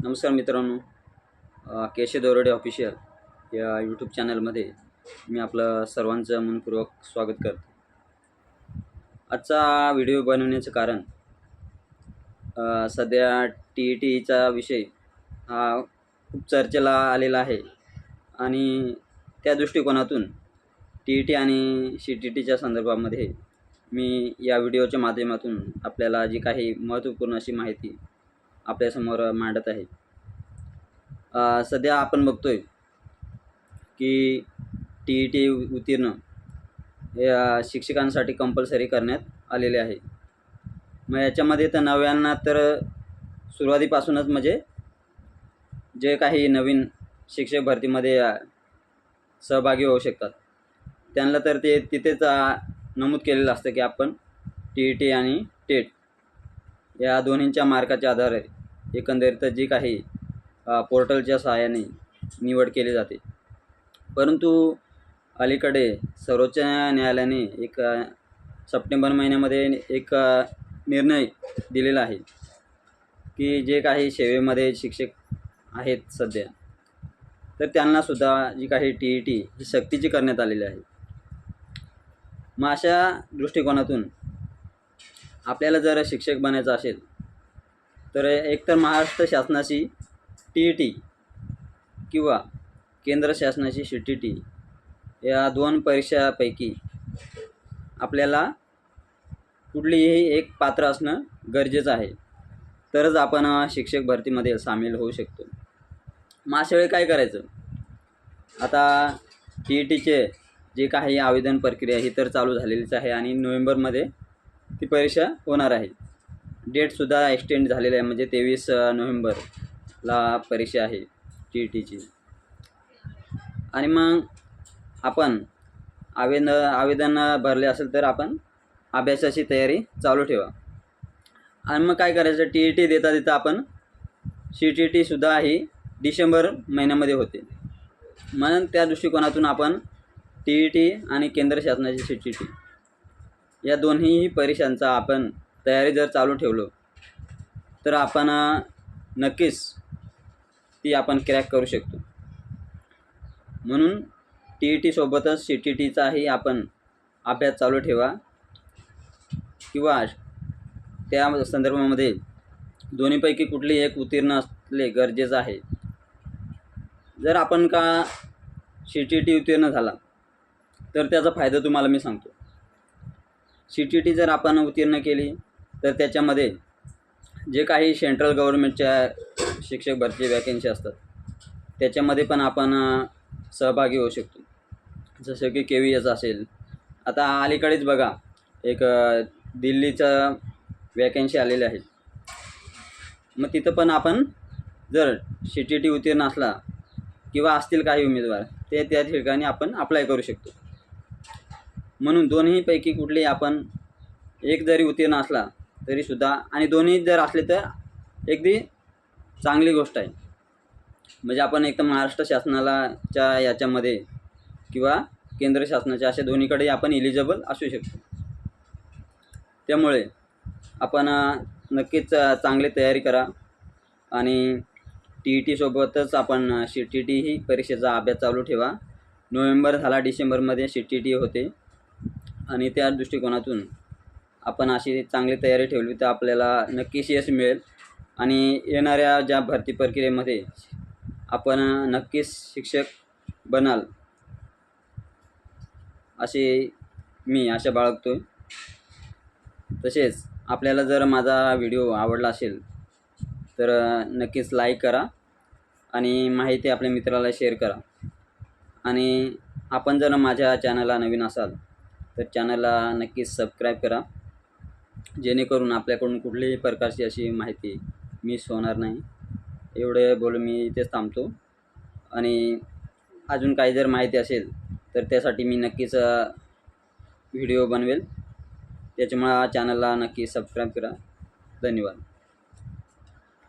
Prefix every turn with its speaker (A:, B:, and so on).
A: नमस्कार मित्रांनो, केशव दरोडे ऑफिशियल या यूट्यूब चॅनलमध्ये मी आपलं सर्वांचं मनपूर्वक स्वागत करतो. आजचा व्हिडिओ बनवण्याचं कारण सध्या TETचा विषय हा खूप चर्चेला आलेला आहे आणि त्या दृष्टिकोनातून TET आणि CTTच्या संदर्भामध्ये मी या व्हिडिओच्या माध्यमातून आपल्याला जी काही महत्त्वपूर्ण अशी माहिती आपल्यासमोर मांडत आहे. सध्या आपण बघतोय की TET उत्तीर्ण या शिक्षकांसाठी कंपल्सरी करण्यात आलेले आहे. मग याच्यामध्ये तर नव्यांना तर सुरुवातीपासूनच म्हणजे जे काही नवीन शिक्षक भरतीमध्ये सहभागी होऊ शकतात त्यांना तर ते तिथेच नमूद केलेलं असतं की आपण TET आणि TET या दोन्हींच्या मार्काच्या आधारे एकंदरीत जी काही पोर्टलच्या सहाय्याने निवड केली जाते. परंतु अलीकडे सर्वोच्च न्यायालयाने एक सप्टेंबर महिन्यामध्ये एक निर्णय दिलेला आहे की जे काही सेवेमध्ये शिक्षक आहेत सध्या तर त्यांनासुद्धा जी काही TET ही सक्तीची करण्यात आलेली आहे. मग अशा दृष्टिकोनातून आपल्याला जर शिक्षक बनायचं असेल तर एकतर महाराष्ट्र शासनाची TET किंवा केंद्र शासनाची CTT या दोन परीक्षापैकी आपल्याला कुठलीही एक पात्र असणं गरजेचं आहे, तरच आपण शिक्षक भरतीमध्ये सामील होऊ शकतो. मग अशा वेळी काय करायचं? आता TETचे जे काही आवेदन प्रक्रिया ही तर चालू झालेलीच आहे आणि नोव्हेंबरमध्ये ती परीक्षा होणार आहे. डेटसुद्धा एक्सटेंड झालेली आहे, म्हणजे 23 नोव्हेंबरला परीक्षा आहे TETची. आणि मग आपण आवेदन भरले असेल तर आपण अभ्यासाची तयारी चालू ठेवा. आणि मग काय करायचं, TET देता देता आपण CTTसुद्धा ही डिसेंबर महिन्यामध्ये होते. म्हणून त्या दृष्टिकोनातून आपण TET आणि केंद्र शासनाची CTT या दोन्ही परीक्षांचा आपण तयारी जर चालू ठेवलो तर आपण नक्कीच ती आपण क्रॅक करू शकतो. म्हणून TETसोबतच CTTचाही आपण अभ्यास चालू ठेवा किंवा त्या संदर्भामध्ये दोन्हीपैकी कुठली एक उत्तीर्ण असले गरजेचं आहे. जर आपण का CTT उत्तीर्ण झाला तर त्याचा फायदा तुम्हाला मी सांगतो. CTT जर आपण उत्तीर्ण केली तर त्याच्यामध्ये जे काही सेंट्रल गव्हर्नमेंटच्या शिक्षक भरती वॅकेन्सी असतात त्याच्यामध्ये पण आपण सहभागी होऊ शकतो. जसं की KVS असेल. आता अलीकडेच बघा एक दिल्लीचा वॅकेन्सी आलेली आहे. मग तिथं पण आपण जर CTT उत्तीर्ण असला किंवा असतील काही उमेदवार ते त्या ठिकाणी आपण अप्लाय करू शकतो. म्हणून दोन्हीपैकी कुठली आपण एक जरी उत्तीर्ण असला तरीसुद्धा आणि दोन्ही जर असले तर अगदी चांगली गोष्ट आहे. म्हणजे आपण एक तर महाराष्ट्र शासनाच्या याच्यामध्ये किंवा केंद्र शासनाच्या अशा दोन्हीकडे आपण एलिजिबल असू शकतो. त्यामुळे आपण नक्कीच चांगली तयारी करा आणि TETसोबतच आपण CTT ही परीक्षेचा अभ्यास चालू ठेवा. नोव्हेंबर झाला, डिसेंबरमध्ये CTT होते आणि त्या दृष्टिकोनातून आपण अशी चांगली तयारी ठेवली तर आपल्याला नक्कीच यश मिळेल आणि येणाऱ्या ज्या भरती प्रक्रियेमध्ये आपण नक्कीच शिक्षक बनाल अशी मी आशा बाळगतो. तसेच आपल्याला जर माझा व्हिडिओ आवडला असेल तर नक्कीच लाईक करा आणि माहिती आपल्या मित्राला शेअर करा. आणि आपण जर माझ्या चॅनलला नवीन असाल तर चॅनलला नक्कीच सबस्क्राईब करा, जेणेकरून आपल्याकडून कुठलीही प्रकारची अशी माहिती मिस होणार नाही. एवढे बोलून मी इथेच थांबतो. आणि अजून काही जर माहिती असेल तर त्यासाठी मी नक्कीच व्हिडिओ बनवेल. त्याच्यामुळे चॅनलला नक्की सबस्क्राईब करा. धन्यवाद.